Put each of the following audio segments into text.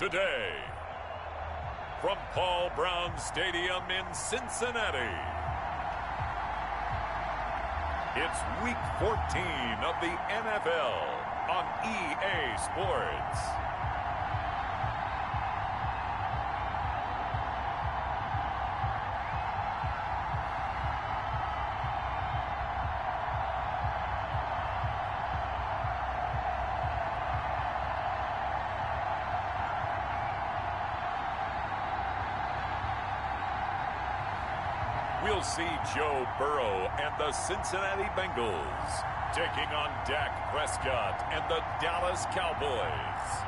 today. From Paul Brown Stadium in Cincinnati, it's Week 14 of the NFL on EA Sports. We'll see Joe Burrow and the Cincinnati Bengals taking on Dak Prescott and the Dallas Cowboys.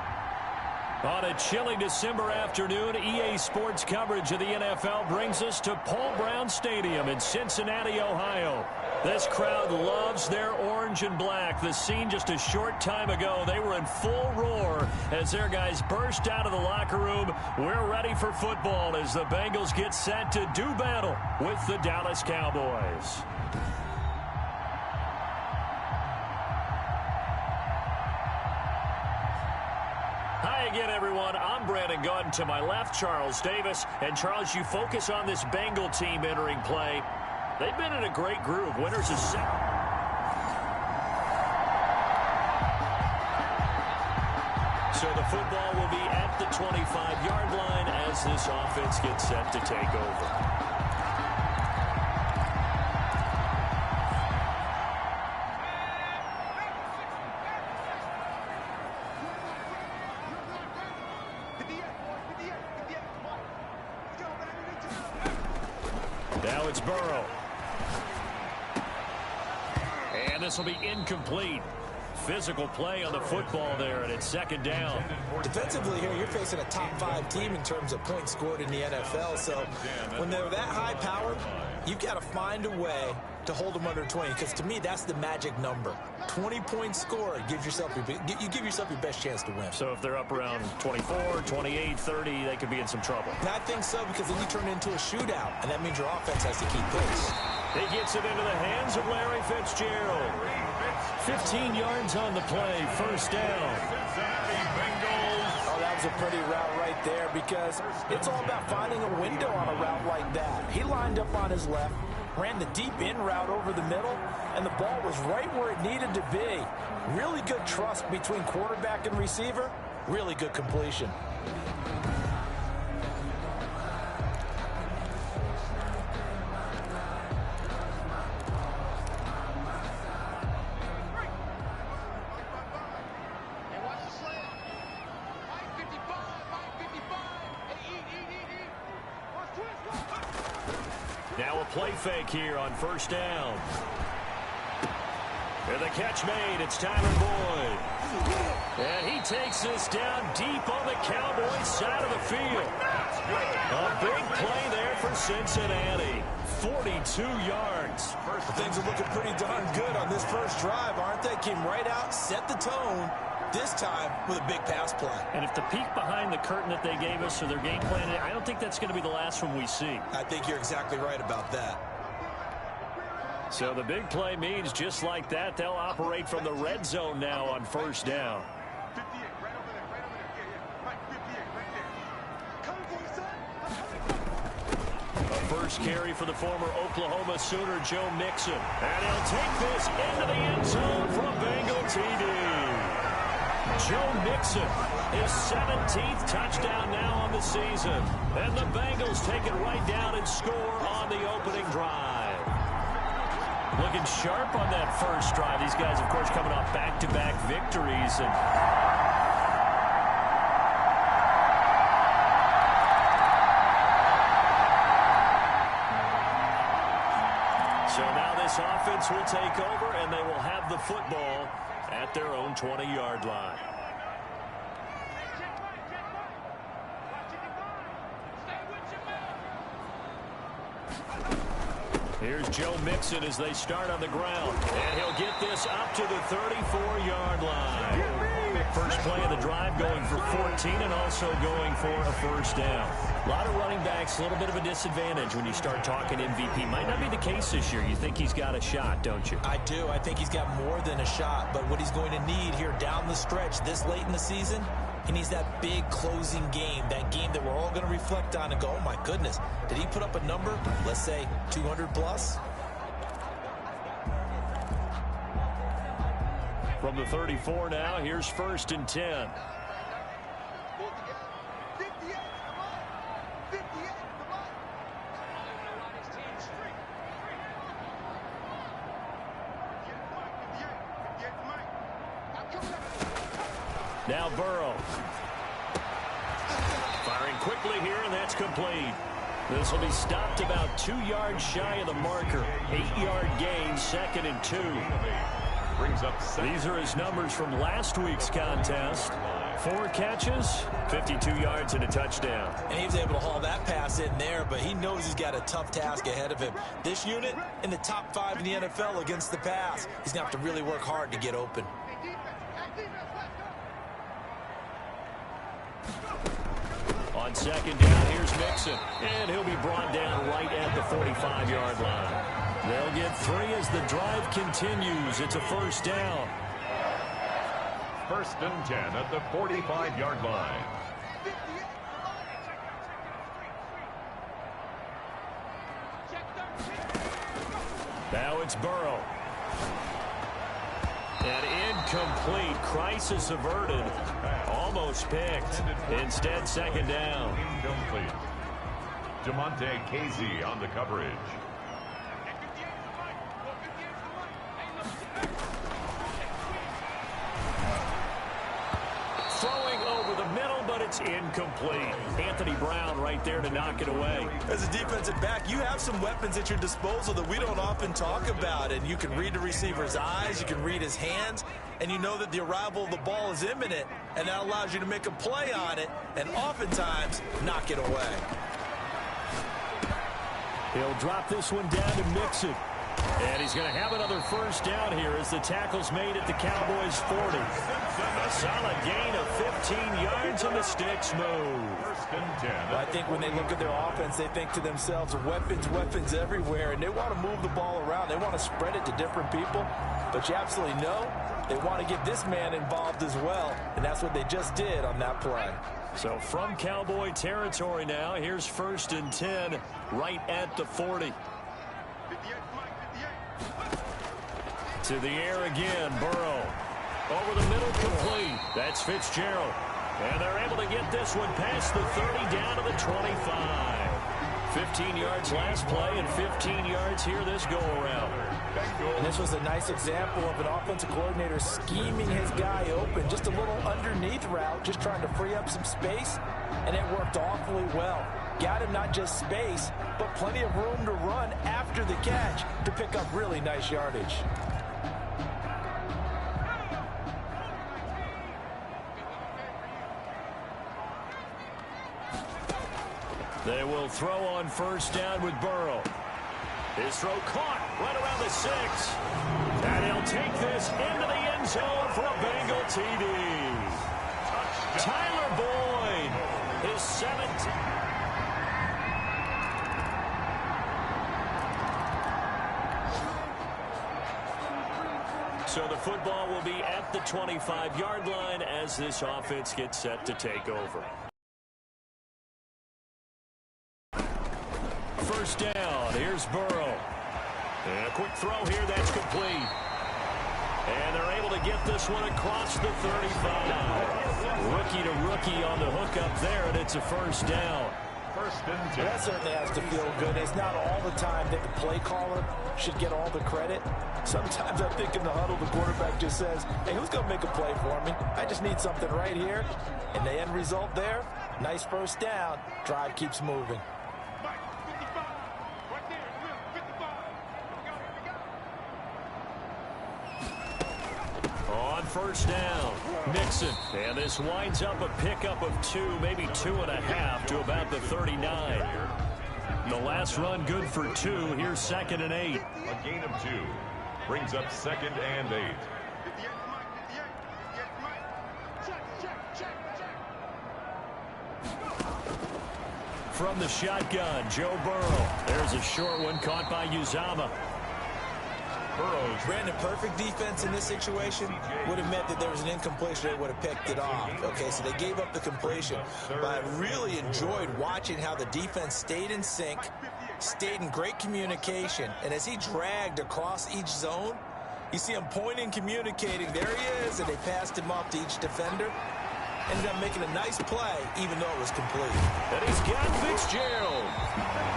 On a chilly December afternoon, EA Sports coverage of the NFL brings us to Paul Brown Stadium in Cincinnati, Ohio. This crowd loves their orange and black. The scene just a short time ago, they were in full roar as their guys burst out of the locker room. We're ready for football as the Bengals get set to do battle with the Dallas Cowboys. Hi again, everyone. I'm Brandon Gunn. To my left, Charles Davis. And Charles, you focus on this Bengal team entering play. They've been in a great groove. Winners is set. So the football will be at the 25-yard line as this offense gets set to take over. Now it's Burrow. And this will be incomplete. Physical play on the football there, and it's second down. Defensively here, you're facing a top-5 team in terms of points scored in the NFL. So when they're that high-powered, you've got to find a way to hold them under 20, because to me, that's the magic number. 20 points scored, you give yourself your best chance to win. So if they're up around 24, 28, 30, they could be in some trouble. And I think so, because then you turn it into a shootout, and that means your offense has to keep pace. He gets it into the hands of Larry Fitzgerald. 15 yards on the play, first down. Oh, that was a pretty route right there, because it's all about finding a window on a route like that. He lined up on his left, ran the deep in route over the middle, and the ball was right where it needed to be. Really good trust between quarterback and receiver. Really good completion. Now a play fake here on first down. And the catch made. It's Tyler Boyd. And he takes this down deep on the Cowboys side of the field. A big play there for Cincinnati. 42 yards. Things are looking pretty darn good on this first drive, aren't they? Came right out, set the tone. This time with a big pass play. And if the peek behind the curtain that they gave us or their game plan, I don't think that's going to be the last one we see. I think you're exactly right about that. So the big play means just like that, they'll operate from the red zone now on first down. A first carry for the former Oklahoma Sooner, Joe Mixon. And he'll take this into the end zone for a Bengal TD. Joe Mixon, his 17th touchdown now on the season. And the Bengals take it right down and score on the opening drive. Looking sharp on that first drive. These guys, of course, coming off back-to-back victories. And so now this offense will take over, and they will have the football at their own 20-yard line. Here's Joe Mixon as they start on the ground. And he'll get this up to the 34-yard line. First play of the drive going for 14 and also going for a first down. A lot of running backs, a little bit of a disadvantage when you start talking MVP. Might not be the case this year. You think he's got a shot, don't you? I do. I think he's got more than a shot. But what he's going to need here down the stretch this late in the season, He needs that big closing game, that game that we're all going to reflect on and go, oh my goodness, did he put up a number, let's say 200 plus? From the 34 now, here's 1st and 10. Now Burrow. Firing quickly here, and that's complete. This will be stopped about 2 yards shy of the marker. 8-yard gain, 2nd and 2. Brings up These are his numbers from last week's contest. 4 catches, 52 yards, and a touchdown. And he was able to haul that pass in there, but he knows he's got a tough task ahead of him. This unit in the top 5 in the NFL against the pass. He's going to have to really work hard to get open. On 2nd down, here's Mixon, and he'll be brought down right at the 45-yard line. They'll get 3 as the drive continues. It's a 1st down. 1st and 10 at the 45-yard line. Now it's Burrow. And incomplete. Crisis averted. Almost picked. Instead, 2nd down. Incomplete. Demonte Casey on the coverage. Throwing over the middle, but it's incomplete. Anthony Brown right there to knock it away. As a defensive back, you have some weapons at your disposal that we don't often talk about. And you can read the receiver's eyes, you can read his hands, and you know that the arrival of the ball is imminent. And that allows you to make a play on it and oftentimes knock it away. He'll drop this one down to Mixon. And he's going to have another 1st down here as the tackle's made at the Cowboys 40. A solid gain of 15 yards and the sticks move. 1st and 10. Well, I think when they look at their offense, they think to themselves, weapons, weapons everywhere, and they want to move the ball around. They want to spread it to different people, but you absolutely know they want to get this man involved as well, and that's what they just did on that play. So from Cowboy territory now, here's 1st and 10 right at the 40. To the air again, Burrow. Over the middle, complete. That's Fitzgerald. And they're able to get this one past the 30 down to the 25. 15 yards last play and 15 yards here this go-around. And this was a nice example of an offensive coordinator scheming his guy open. Just a little underneath route, just trying to free up some space, and it worked awfully well. Got him not just space, but plenty of room to run after the catch to pick up really nice yardage. They will throw on 1st down with Burrow. His throw caught right around the 6. And he'll take this into the end zone for a Bengal TD. Tyler Boyd, his 17th. So the football will be at the 25-yard line as this offense gets set to take over. 1st down. Here's Burrow. And a quick throw here. That's complete. And they're able to get this one across the 35. Rookie to rookie on the hook up there, and it's a 1st down. 1st and 10. That certainly has to feel good. It's not all the time that the play caller should get all the credit. Sometimes I think in the huddle, the quarterback just says, hey, who's going to make a play for me? I just need something right here. And the end result there, nice 1st down. Drive keeps moving. On 1st down, Mixon. And this winds up a pickup of 2, maybe 2.5 to about the 39. The last run good for 2. Here's 2nd and 8. A gain of 2. Brings up 2nd and 8. From the shotgun, Joe Burrow. There's a short one caught by Uzama. Brandon, perfect defense in this situation would have meant that there was an incompletion. They would have picked it off. Okay, so they gave up the completion. But I really enjoyed watching how the defense stayed in sync, stayed in great communication. And as he dragged across each zone, you see him pointing, communicating. There he is, and they passed him off to each defender. Ended up making a nice play, even though it was complete. And he's got Fitzgerald.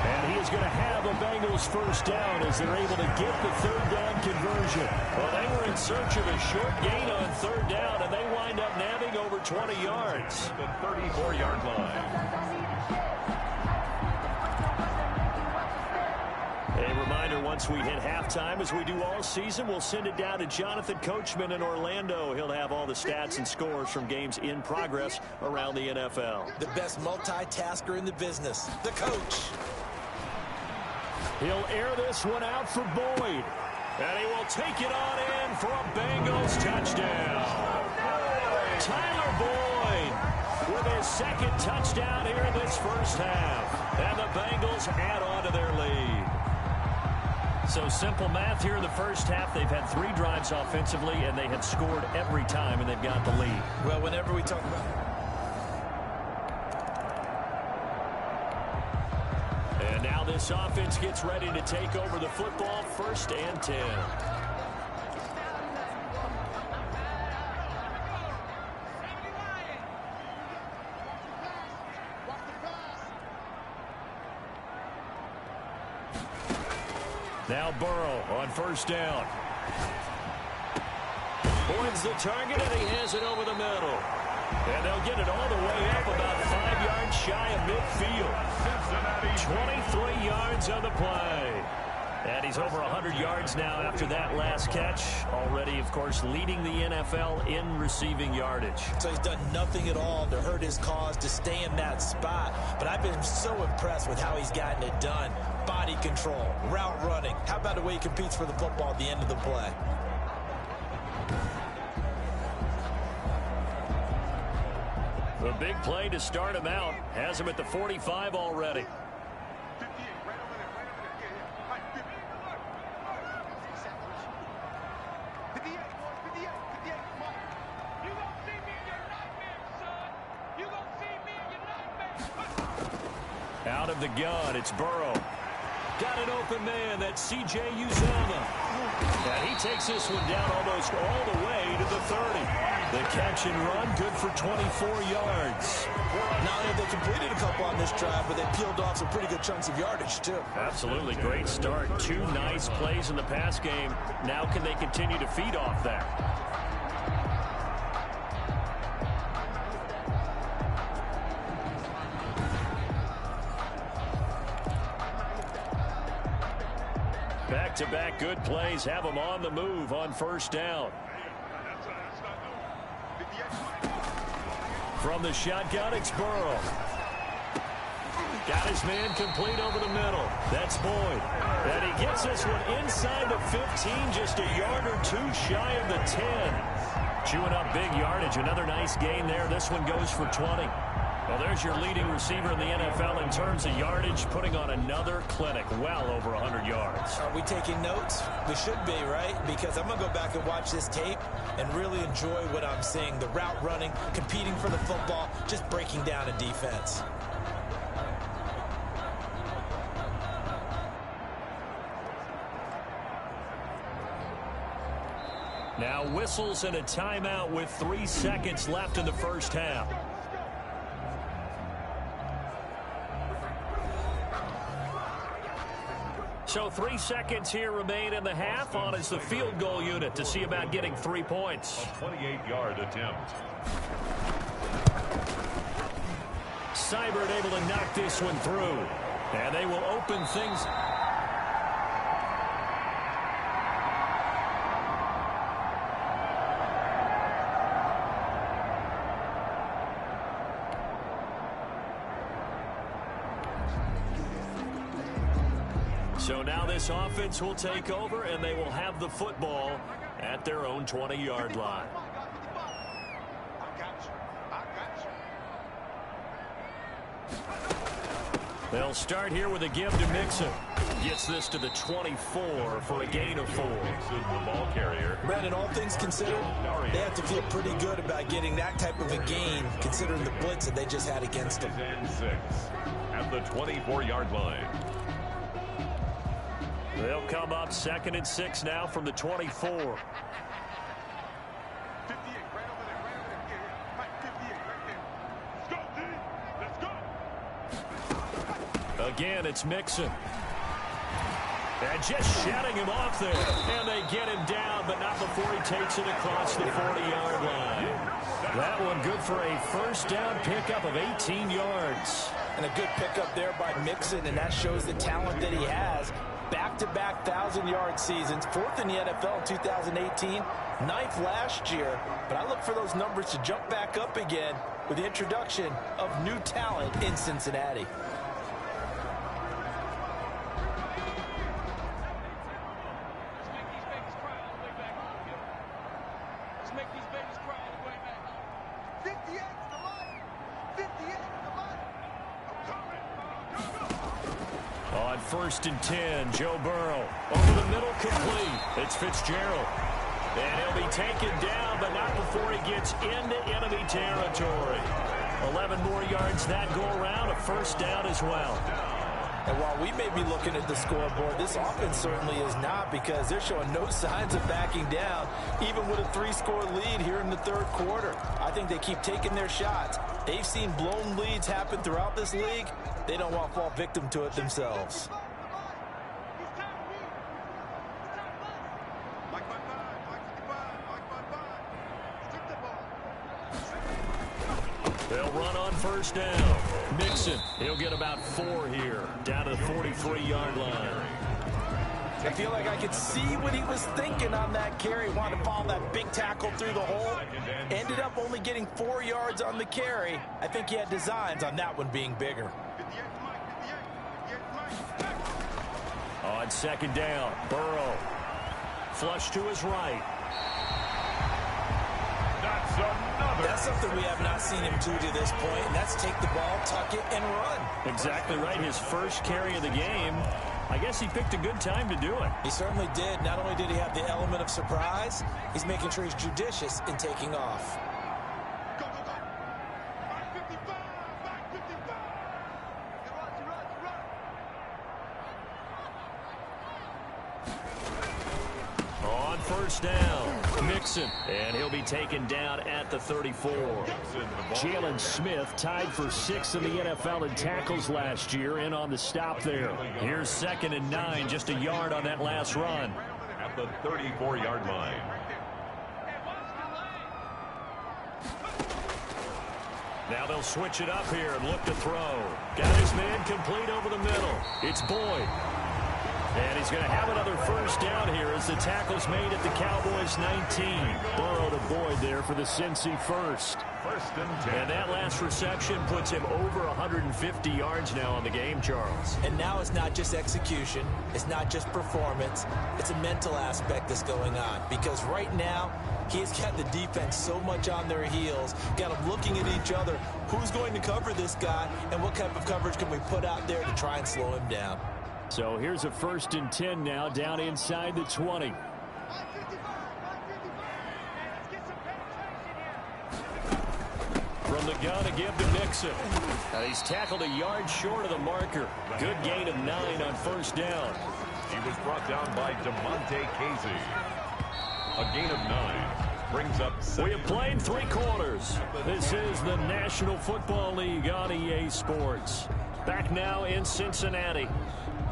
And he is going to have a Bengals first down as they're able to get the third down conversion. Well, they were in search of a short gain on third down, and they wind up nabbing over 20 yards. The 34-yard line. A reminder, once we hit halftime, as we do all season, we'll send it down to Jonathan Coachman in Orlando. He'll have all the stats and scores from games in progress around the NFL. The best multitasker in the business, the coach. He'll air this one out for Boyd. And he will take it on in for a Bengals touchdown. Tyler Boyd with his second touchdown here in this first half. And the Bengals add on to their lead. So simple math here in the first half. They've had 3 drives offensively, and they have scored every time, and they've got the lead. Well, whenever we talk about And now this offense gets ready to take over the football, 1st and 10. Now Burrow on first down. Boyd's the target, and he has it over the middle. And they'll get it all the way up about 5 yards shy of midfield. 23 yards on the play. And he's over 100 yards now after that last catch. Already, of course, leading the NFL in receiving yardage. So he's done nothing at all to hurt his cause, to stay in that spot. But I've been so impressed with how he's gotten it done. Body control, route running. How about the way he competes for the football at the end of the play? A big play to start him out. Has him at the 45 already. Out of the gun, it's Burrow. Got an open man, that's C.J. Uzomah. And he takes this one down almost all the way to the 30. The catch and run, good for 24 yards. Not only have they completed a couple on this drive, but they peeled off some pretty good chunks of yardage, too. Absolutely, great start. 2 nice plays in the pass game. Now can they continue to feed off that? Back-to-back good plays have them on the move on first down. From the shotgun, it's Burrow. Got his man complete over the middle. That's Boyd. And he gets this one inside the 15, just a yard or 2 shy of the 10. Chewing up big yardage. Another nice gain there. This one goes for 20. Well, there's your leading receiver in the NFL in terms of yardage, putting on another clinic, well over 100 yards. Are we taking notes? We should be, right? Because I'm going to go back and watch this tape and really enjoy what I'm seeing. The route running, competing for the football, just breaking down a defense. Now whistles and a timeout with 3 seconds left in the first half. So 3 seconds here remain in the half. On is the field goal unit to see about getting 3 points. A 28-yard attempt. Seibert able to knock this one through. And they will open things. So now this offense will take over, and they will have the football at their own 20-yard line. They'll start here with a give to Mixon. Gets this to the 24 for a gain of 4. The ball carrier. Brandon, all things considered, they have to feel pretty good about getting that type of a gain, considering the blitz that they just had against them. And 6 at the 24-yard line. They'll come up 2nd and 6 now from the 24. Again, it's Mixon. And just shutting him off there. And they get him down, but not before he takes it across the 40-yard line. That one good for a first down pickup of 18 yards. And a good pickup there by Mixon, and that shows the talent that he has. Back-to-back 1,000-yard seasons, 4th in the NFL in 2018, 9th last year. But I look for those numbers to jump back up again with the introduction of new talent in Cincinnati. On 1st and 10, Joe Burrow. Over the middle, complete. It's Fitzgerald. And he'll be taken down, but not before he gets into enemy territory. 11 more yards that go around, a first down as well. And while we may be looking at the scoreboard, this offense certainly is not, because they're showing no signs of backing down, even with a 3-score lead here in the 3rd quarter. I think they keep taking their shots. They've seen blown leads happen throughout this league. They don't want to fall victim to it themselves. They'll run on first down. Mixon, he'll get about 4 here, down to the 43-yard line. I feel like I could see what he was thinking on that carry. Wanted to follow that big tackle through the hole. Ended up only getting 4 yards on the carry. I think he had designs on that one being bigger. On 2nd down, Burrow. Flush to his right. That's something we have not seen him do to this point, and that's take the ball, tuck it, and run. Exactly right. His first carry of the game. I guess he picked a good time to do it. He certainly did. Not only did he have the element of surprise, he's making sure he's judicious in taking off. On first down, Mixon, and he'll be taken down at the 34. Jalen Smith tied for 6th in the NFL in tackles last year, and on the stop there. Here's 2nd and 9, just a yard on that last run. At the 34-yard line. Now they'll switch it up here and look to throw. Got his man complete over the middle. It's Boyd. And he's going to have another first down here as the tackle's made at the Cowboys 19. Burrow to Boyd there for the Cincy first. 1st and 10. And that last reception puts him over 150 yards now on the game, Charles. And now it's not just execution. It's not just performance. It's a mental aspect that's going on. Because right now, he's got the defense so much on their heels. Got them looking at each other. Who's going to cover this guy? And what type of coverage can we put out there to try and slow him down? So here's a 1st and 10 now, down inside the 20. From the gun to give to Mixon. He's tackled a yard short of the marker. Good gain of 9 on first down. He was brought down by DeMonte Casey. A gain of 9 brings up 7. We have played 3 quarters. This is the National Football League on EA Sports. Back now in Cincinnati.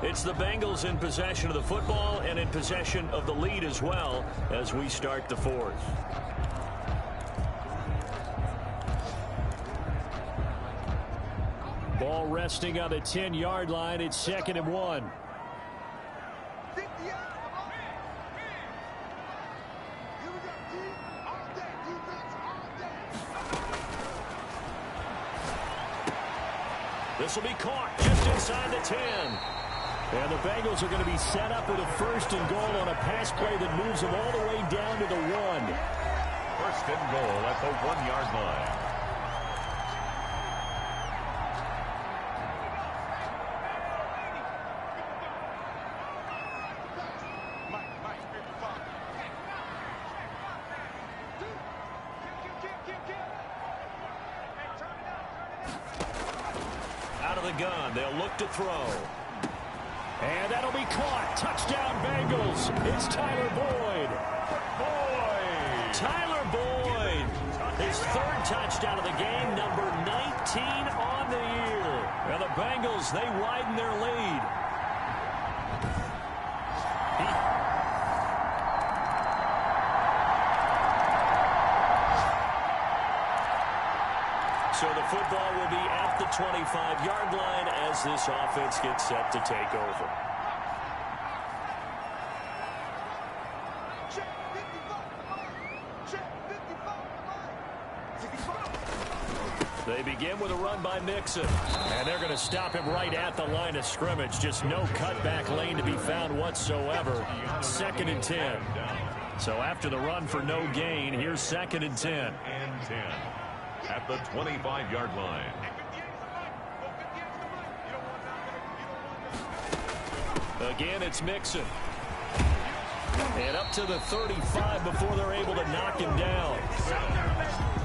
It's the Bengals in possession of the football and in possession of the lead as well as we start the 4th. Ball resting on the 10-yard line. It's 2nd and 1. This will be caught just inside the 10. And the Bengals are going to be set up with a 1st and goal on a pass play that moves them all the way down to the 1. 1st and goal at the 1-yard line. of the gun. They'll look to throw. And that'll be caught. Touchdown, Bengals. It's Tyler Boyd. Tyler Boyd. His third touchdown of the game, number 19 on the year. And the Bengals, they widen their lead. So the football will be at the 25-yard line as this offense gets set to take over. They begin with a run by Mixon. And they're going to stop him right at the line of scrimmage. Just no cutback lane to be found whatsoever. 2nd and 10. So after the run for no gain, here's 2nd and 10. And 10 at the 25-yard line. Again, it's Mixon. And up to the 35 before they're able to knock him down.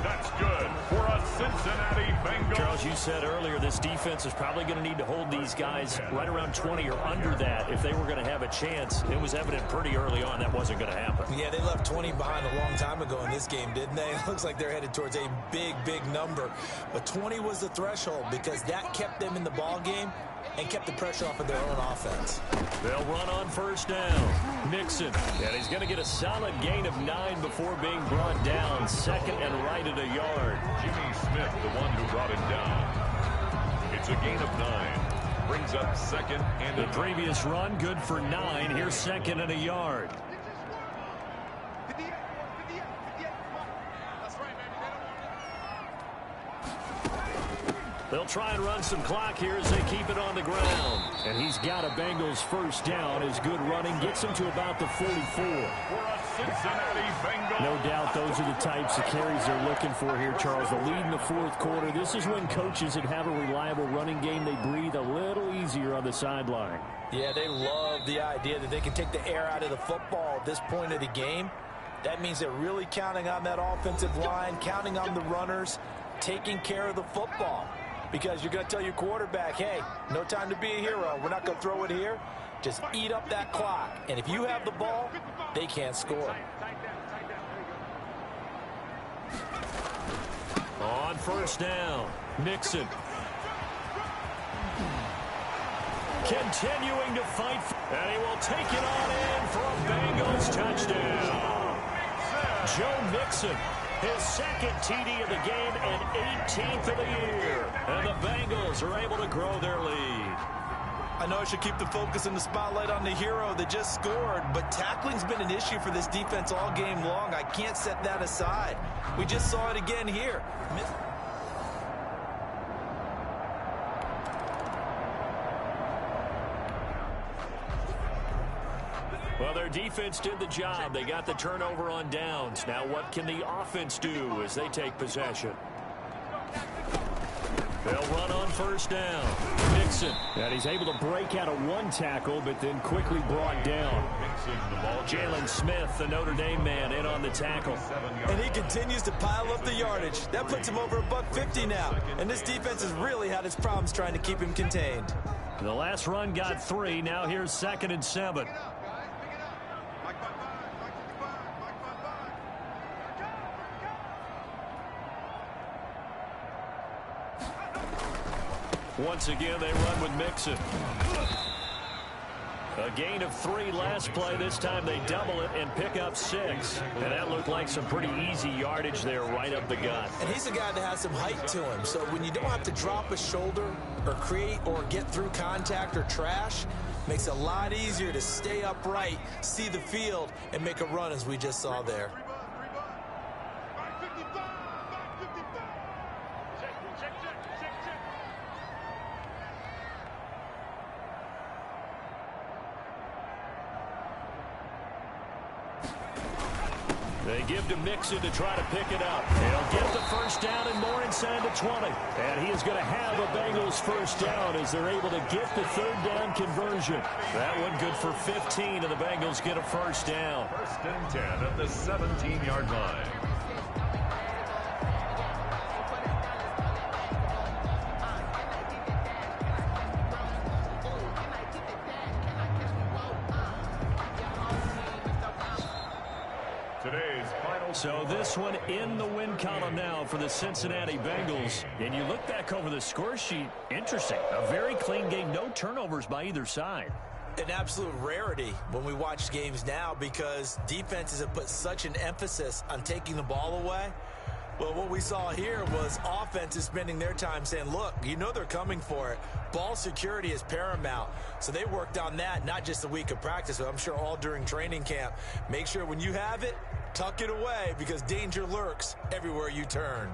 That's good for a Cincinnati Bengals. Charles, you said earlier this defense is probably going to need to hold these guys right around 20 or under that if they were going to have a chance. It was evident pretty early on that wasn't going to happen. Yeah, they left 20 behind a long time ago in this game, didn't they? It looks like they're headed towards a big, big number. But 20 was the threshold because that kept them in the ball game and kept the pressure off of their own offense. They'll run on first down. Mixon. And he's going to get a solid gain of 9 before being brought down. 2nd and right at a yard. Jimmy Smith, the one who brought him down. It's a gain of 9. Brings up 2nd and the previous run, good for 9. Here's 2nd and a yard. They'll try and run some clock here as they keep it on the ground. And he's got a Bengals first down. His good running gets him to about the 44. No doubt those are the types of carries they're looking for here, Charles. The lead in the 4th quarter. This is when coaches that have a reliable running game, they breathe a little easier on the sideline. Yeah, they love the idea that they can take the air out of the football at this point of the game. That means they're really counting on that offensive line, counting on the runners, taking care of the football. Because you're going to tell your quarterback, hey, no time to be a hero. We're not going to throw it here. Just eat up that clock. And if you have the ball, they can't score. On first down, Mixon. Continuing to fight. And he will take it on in for a Bengals touchdown. Joe Mixon. His 2nd TD of the game and 18th of the year. And the Bengals are able to grow their lead. I know I should keep the focus and the spotlight on the hero that just scored, but tackling's been an issue for this defense all game long. I can't set that aside. We just saw it again here. Well, their defense did the job. They got the turnover on downs. Now what can the offense do as they take possession? They'll run on first down. Mixon. And he's able to break out of one tackle, but then quickly brought down. Jalen Smith, the Notre Dame man, in on the tackle. And he continues to pile up the yardage. That puts him over $150 now. And this defense has really had its problems trying to keep him contained. The last run got 3. Now here's 2nd and 7. Once again, they run with Mixon. A gain of 3 last play. This time they double it and pick up 6. And that looked like some pretty easy yardage there right up the gut. And he's a guy that has some height to him. So when you don't have to drop a shoulder or create or get through contact or trash, makes it a lot easier to stay upright, see the field, and make a run as we just saw there. They give to Mixon to try to pick it up. He'll get the first down and more inside the 20. And he is going to have a Bengals first down as they're able to get the 3rd down conversion. That one good for 15, and the Bengals get a first down. 1st and 10 at the 17-yard line. So this one in the win column now for the Cincinnati Bengals. And you look back over the score sheet, interesting. A very clean game, no turnovers by either side. An absolute rarity when we watch games now because defenses have put such an emphasis on taking the ball away. Well, what we saw here was offenses spending their time saying, look, you know they're coming for it. Ball security is paramount. So they worked on that, not just a week of practice, but I'm sure all during training camp. Make sure when you have it, tuck it away because danger lurks everywhere you turn.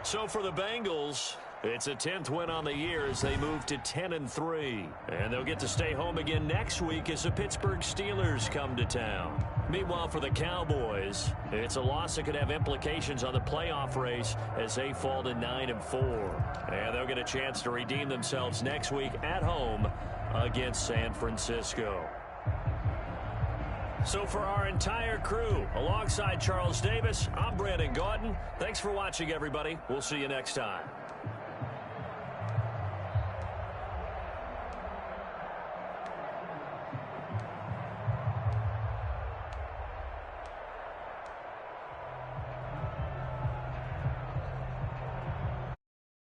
So for the Bengals, it's a 10th win on the year as they move to 10-3. And they'll get to stay home again next week as the Pittsburgh Steelers come to town. Meanwhile, for the Cowboys, it's a loss that could have implications on the playoff race as they fall to 9-4. And they'll get a chance to redeem themselves next week at home against San Francisco. So for our entire crew, alongside Charles Davis, I'm Brandon Gaudin. Thanks for watching, everybody. We'll see you next time.